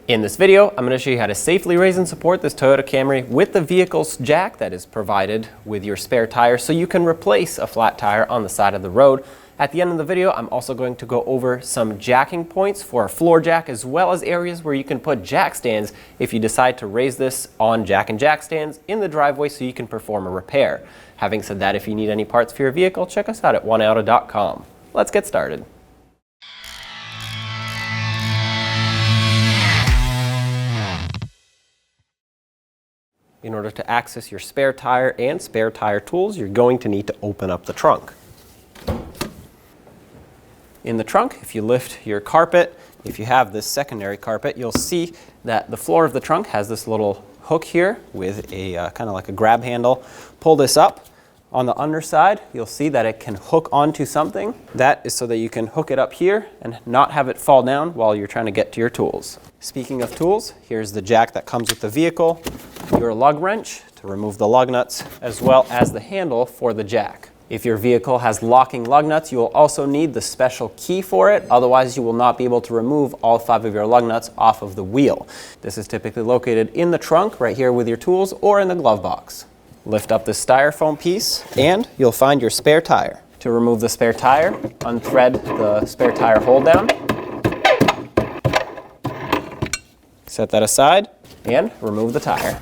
In this video, I'm going to show you how to safely raise and support this Toyota Camry with the vehicle's jack that is provided with your spare tire so you can replace a flat tire on the side of the road. At the end of the video, I'm also going to go over some jacking points for a floor jack as well as areas where you can put jack stands if you decide to raise this on jack and jack stands in the driveway so you can perform a repair. Having said that, if you need any parts for your vehicle, check us out at oneauto.com. Let's get started. In order to access your spare tire and spare tire tools, you're going to need to open up the trunk. In the trunk, if you lift your carpet, if you have this secondary carpet, you'll see that the floor of the trunk has this little hook here with a kind of like a grab handle. Pull this up. On the underside, you'll see that it can hook onto something. That is so that you can hook it up here and not have it fall down while you're trying to get to your tools. Speaking of tools, here's the jack that comes with the vehicle, your lug wrench to remove the lug nuts, as well as the handle for the jack. If your vehicle has locking lug nuts, you will also need the special key for it. Otherwise, you will not be able to remove all 5 of your lug nuts off of the wheel. This is typically located in the trunk right here with your tools or in the glove box. Lift up this styrofoam piece and you'll find your spare tire. To remove the spare tire, unthread the spare tire hold down. Set that aside and remove the tire.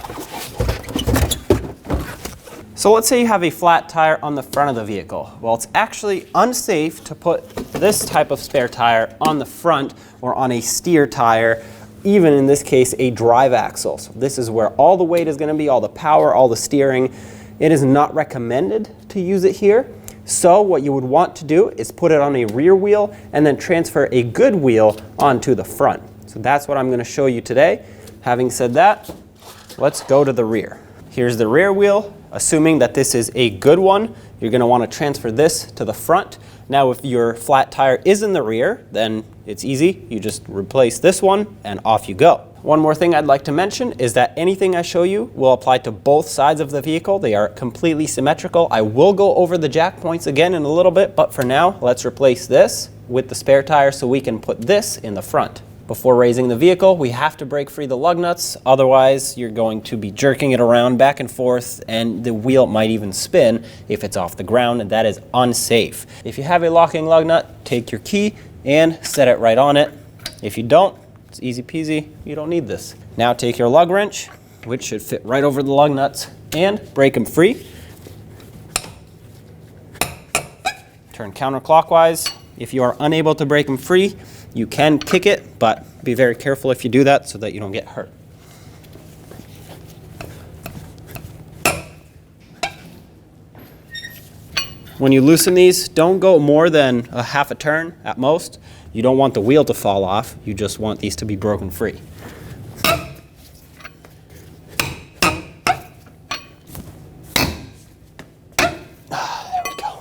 So let's say you have a flat tire on the front of the vehicle. Well, it's actually unsafe to put this type of spare tire on the front or on a steer tire, even in this case a drive axle. So this is where all the weight is going to be, all the power, all the steering. It is not recommended to use it here. So what you would want to do is put it on a rear wheel and then transfer a good wheel onto the front. So that's what I'm going to show you today. Having said that, let's go to the rear. Here's the rear wheel. Assuming that this is a good one, you're going to want to transfer this to the front. Now, if your flat tire is in the rear, then it's easy. You just replace this one and off you go. One more thing I'd like to mention is that anything I show you will apply to both sides of the vehicle. They are completely symmetrical. I will go over the jack points again in a little bit, but for now, let's replace this with the spare tire so we can put this in the front. Before raising the vehicle, we have to break free the lug nuts. Otherwise, you're going to be jerking it around back and forth, and the wheel might even spin if it's off the ground, and that is unsafe. If you have a locking lug nut, take your key and set it right on it. If you don't, it's easy peasy. You don't need this. Now take your lug wrench, which should fit right over the lug nuts, and break them free. Turn counterclockwise. If you are unable to break them free, you can kick it, but be very careful if you do that so that you don't get hurt. When you loosen these, don't go more than a half a turn at most. You don't want the wheel to fall off. You just want these to be broken free. There we go.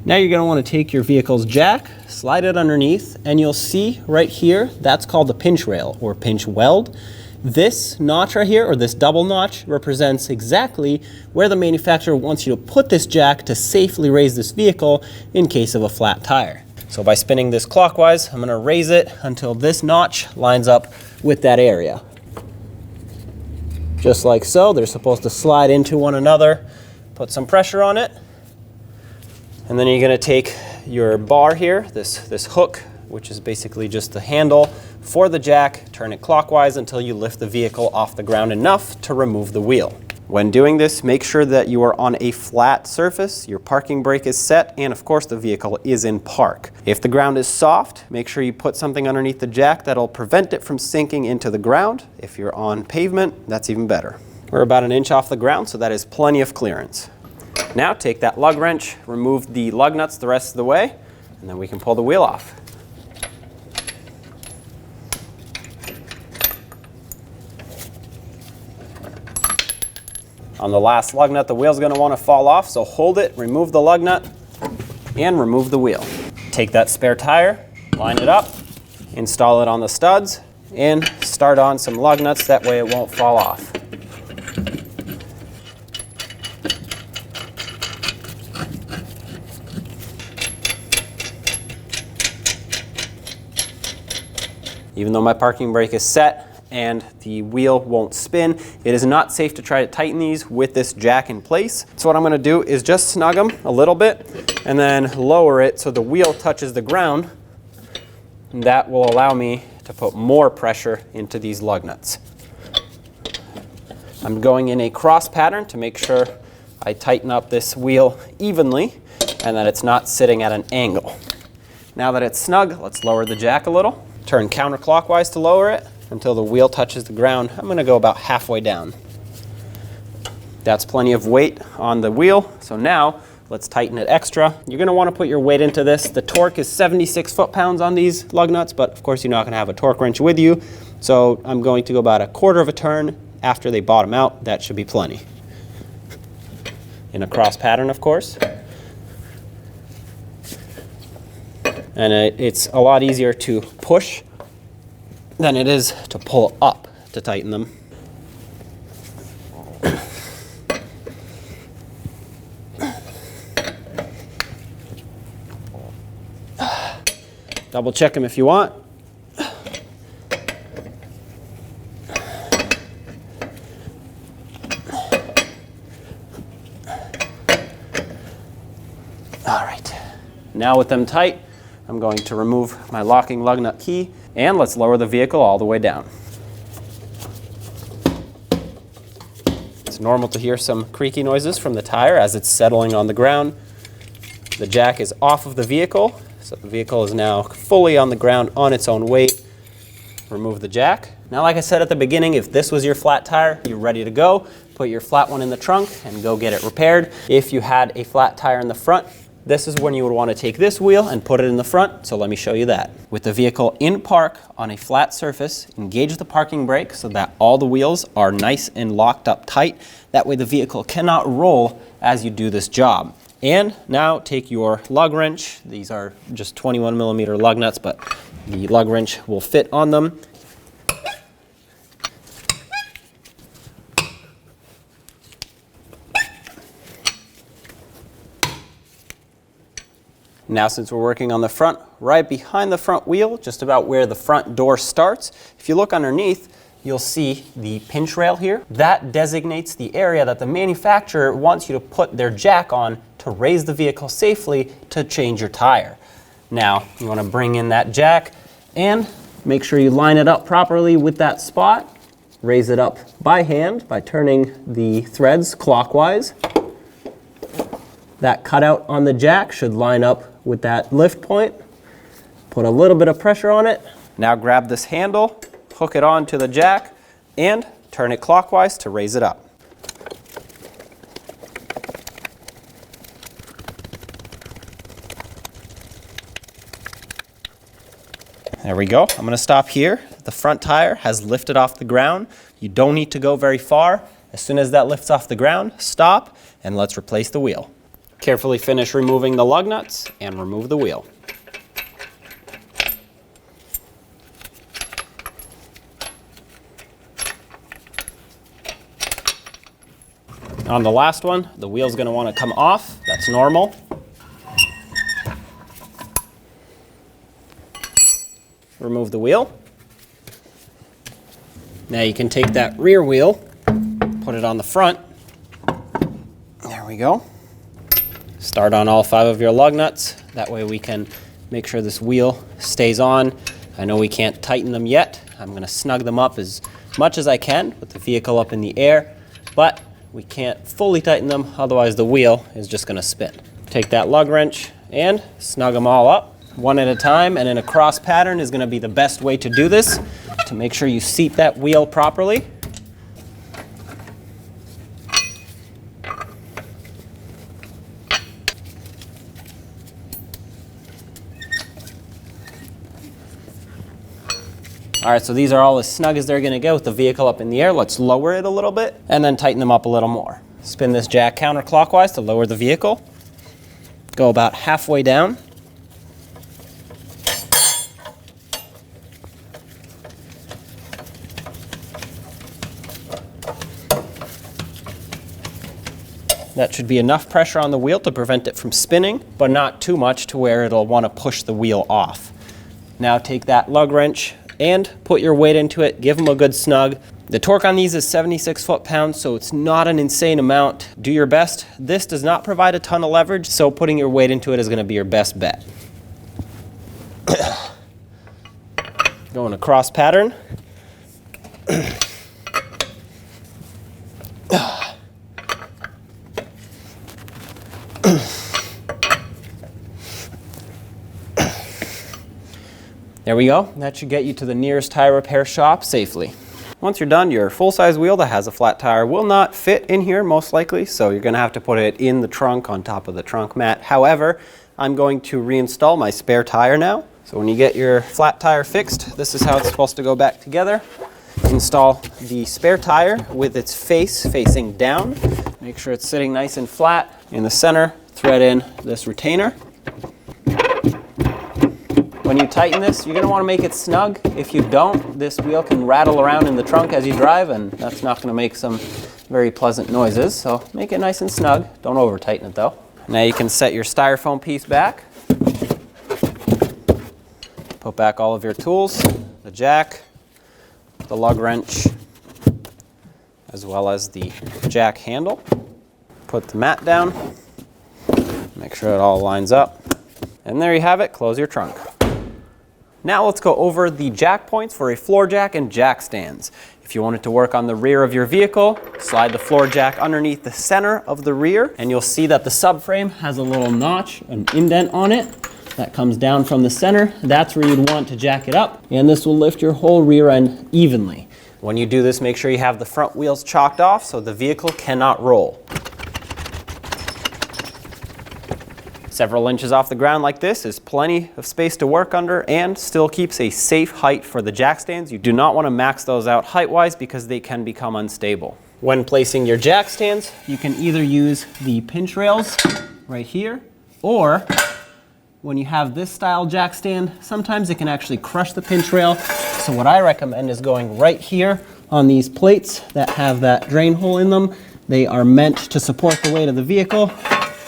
Now you're going to want to take your vehicle's jack, slide it underneath, and you'll see right here, that's called the pinch rail or pinch weld. This notch right here, or this double notch, represents exactly where the manufacturer wants you to put this jack to safely raise this vehicle in case of a flat tire. So by spinning this clockwise, I'm going to raise it until this notch lines up with that area. Just like so. They're supposed to slide into one another. Put some pressure on it. And then you're going to take your bar here, this hook, which is basically just the handle for the jack, turn it clockwise until you lift the vehicle off the ground enough to remove the wheel. When doing this, make sure that you are on a flat surface, your parking brake is set, and of course the vehicle is in park. If the ground is soft, make sure you put something underneath the jack that'll prevent it from sinking into the ground. If you're on pavement, that's even better. We're about an inch off the ground, so that is plenty of clearance. Now take that lug wrench, remove the lug nuts the rest of the way, and then we can pull the wheel off. On the last lug nut, the wheel's going to want to fall off, so hold it, remove the lug nut, and remove the wheel. Take that spare tire, line it up, install it on the studs, and start on some lug nuts, that way it won't fall off. Even though my parking brake is set, and the wheel won't spin. It is not safe to try to tighten these with this jack in place. So what I'm going to do is just snug them a little bit and then lower it so the wheel touches the ground. And that will allow me to put more pressure into these lug nuts. I'm going in a cross pattern to make sure I tighten up this wheel evenly and that it's not sitting at an angle. Now that it's snug, let's lower the jack a little. Turn counterclockwise to lower it until the wheel touches the ground. I'm going to go about halfway down. That's plenty of weight on the wheel. So now let's tighten it extra. You're going to want to put your weight into this. The torque is 76 foot-pounds on these lug nuts, but of course you're not going to have a torque wrench with you. So I'm going to go about a quarter of a turn after they bottom out. That should be plenty. In a cross pattern, of course. And it's a lot easier to push than it is to pull up to tighten them. Double check them if you want. All right, now with them tight, I'm going to remove my locking lug nut key and let's lower the vehicle all the way down. It's normal to hear some creaky noises from the tire as it's settling on the ground. The jack is off of the vehicle, so the vehicle is now fully on the ground on its own weight. Remove the jack. Now, like I said at the beginning, if this was your flat tire, you're ready to go. Put your flat one in the trunk and go get it repaired. If you had a flat tire in the front, this is when you would want to take this wheel and put it in the front, so let me show you that. With the vehicle in park on a flat surface, engage the parking brake so that all the wheels are nice and locked up tight. That way the vehicle cannot roll as you do this job. And now take your lug wrench. These are just 21mm lug nuts, but the lug wrench will fit on them. Now, since we're working on the front, right behind the front wheel, just about where the front door starts, if you look underneath, you'll see the pinch rail here. That designates the area that the manufacturer wants you to put their jack on to raise the vehicle safely to change your tire. Now, you want to bring in that jack and make sure you line it up properly with that spot. Raise it up by hand by turning the threads clockwise. That cutout on the jack should line up with that lift point. Put a little bit of pressure on it. Now grab this handle, hook it onto the jack, and turn it clockwise to raise it up. There we go. I'm going to stop here. The front tire has lifted off the ground. You don't need to go very far. As soon as that lifts off the ground, stop, and let's replace the wheel. Carefully finish removing the lug nuts and remove the wheel. On the last one, the wheel's going to want to come off. That's normal. Remove the wheel. Now you can take that rear wheel, put it on the front. There we go. Start on all 5 of your lug nuts. That way we can make sure this wheel stays on. I know we can't tighten them yet. I'm going to snug them up as much as I can with the vehicle up in the air, but we can't fully tighten them, otherwise the wheel is just going to spin. Take that lug wrench and snug them all up, one at a time, and in a cross pattern is going to be the best way to do this, to make sure you seat that wheel properly. All right, so these are all as snug as they're going to go with the vehicle up in the air. Let's lower it a little bit and then tighten them up a little more. Spin this jack counterclockwise to lower the vehicle. Go about halfway down. That should be enough pressure on the wheel to prevent it from spinning, but not too much to where it'll want to push the wheel off. Now take that lug wrench and put your weight into it. Give them a good snug. The torque on these is 76 foot-pounds, so it's not an insane amount. Do your best. This does not provide a ton of leverage, so putting your weight into it is going to be your best bet. Going across pattern. There we go. That should get you to the nearest tire repair shop safely. Once you're done, your full-size wheel that has a flat tire will not fit in here most likely, so you're going to have to put it in the trunk on top of the trunk mat. However, I'm going to reinstall my spare tire now. So when you get your flat tire fixed, this is how it's supposed to go back together. Install the spare tire with its face facing down. Make sure it's sitting nice and flat. In the center, thread in this retainer. When you tighten this, you're going to want to make it snug. If you don't, this wheel can rattle around in the trunk as you drive, and that's not going to make some very pleasant noises. So make it nice and snug. Don't over tighten it though. Now you can set your styrofoam piece back. Put back all of your tools, the jack, the lug wrench, as well as the jack handle. Put the mat down. Make sure it all lines up. And there you have it. Close your trunk. Now let's go over the jack points for a floor jack and jack stands. If you want it to work on the rear of your vehicle, slide the floor jack underneath the center of the rear, and you'll see that the subframe has a little notch, an indent on it that comes down from the center. That's where you'd want to jack it up, and this will lift your whole rear end evenly. When you do this, make sure you have the front wheels chalked off so the vehicle cannot roll. Several inches off the ground like this is plenty of space to work under and still keeps a safe height for the jack stands. You do not want to max those out height-wise because they can become unstable. When placing your jack stands, you can either use the pinch rails right here, or when you have this style jack stand, sometimes it can actually crush the pinch rail. So what I recommend is going right here on these plates that have that drain hole in them. They are meant to support the weight of the vehicle.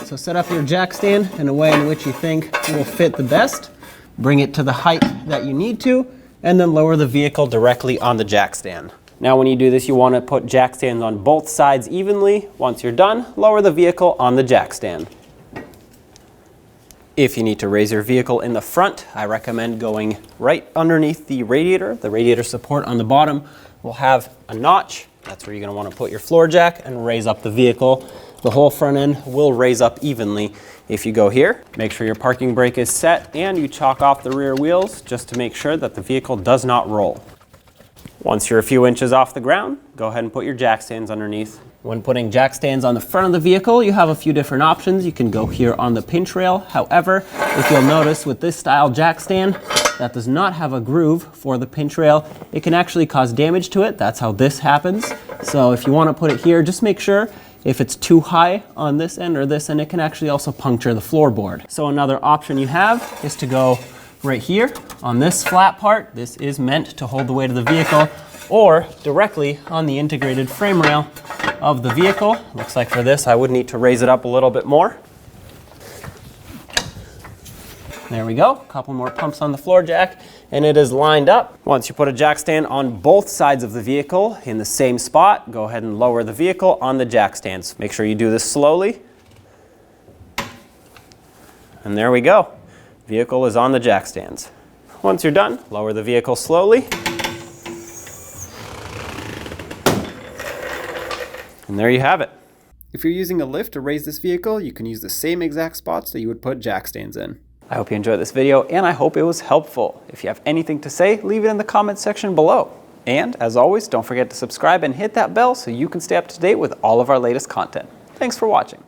So set up your jack stand in a way in which you think will fit the best. Bring it to the height that you need to, and then lower the vehicle directly on the jack stand. Now when you do this, you want to put jack stands on both sides evenly. Once you're done, lower the vehicle on the jack stand. If you need to raise your vehicle in the front, I recommend going right underneath the radiator. The radiator support on the bottom will have a notch. That's where you're going to want to put your floor jack and raise up the vehicle. The whole front end will raise up evenly if you go here. Make sure your parking brake is set and you chalk off the rear wheels just to make sure that the vehicle does not roll. Once you're a few inches off the ground, go ahead and put your jack stands underneath. When putting jack stands on the front of the vehicle, you have a few different options. You can go here on the pinch rail. However, if you'll notice with this style jack stand that does not have a groove for the pinch rail, it can actually cause damage to it. That's how this happens. So if you want to put it here, just make sure if it's too high on this end or this end, it can actually also puncture the floorboard. So another option you have is to go right here on this flat part. This is meant to hold the weight of the vehicle, or directly on the integrated frame rail of the vehicle. Looks like for this, I would need to raise it up a little bit more. There we go, a couple more pumps on the floor jack, and it is lined up. Once you put a jack stand on both sides of the vehicle in the same spot, go ahead and lower the vehicle on the jack stands. Make sure you do this slowly. And there we go. Vehicle is on the jack stands. Once you're done, lower the vehicle slowly. And there you have it. If you're using a lift to raise this vehicle, you can use the same exact spots that you would put jack stands in. I hope you enjoyed this video, and I hope it was helpful. If you have anything to say, leave it in the comments section below. And as always, don't forget to subscribe and hit that bell so you can stay up to date with all of our latest content. Thanks for watching.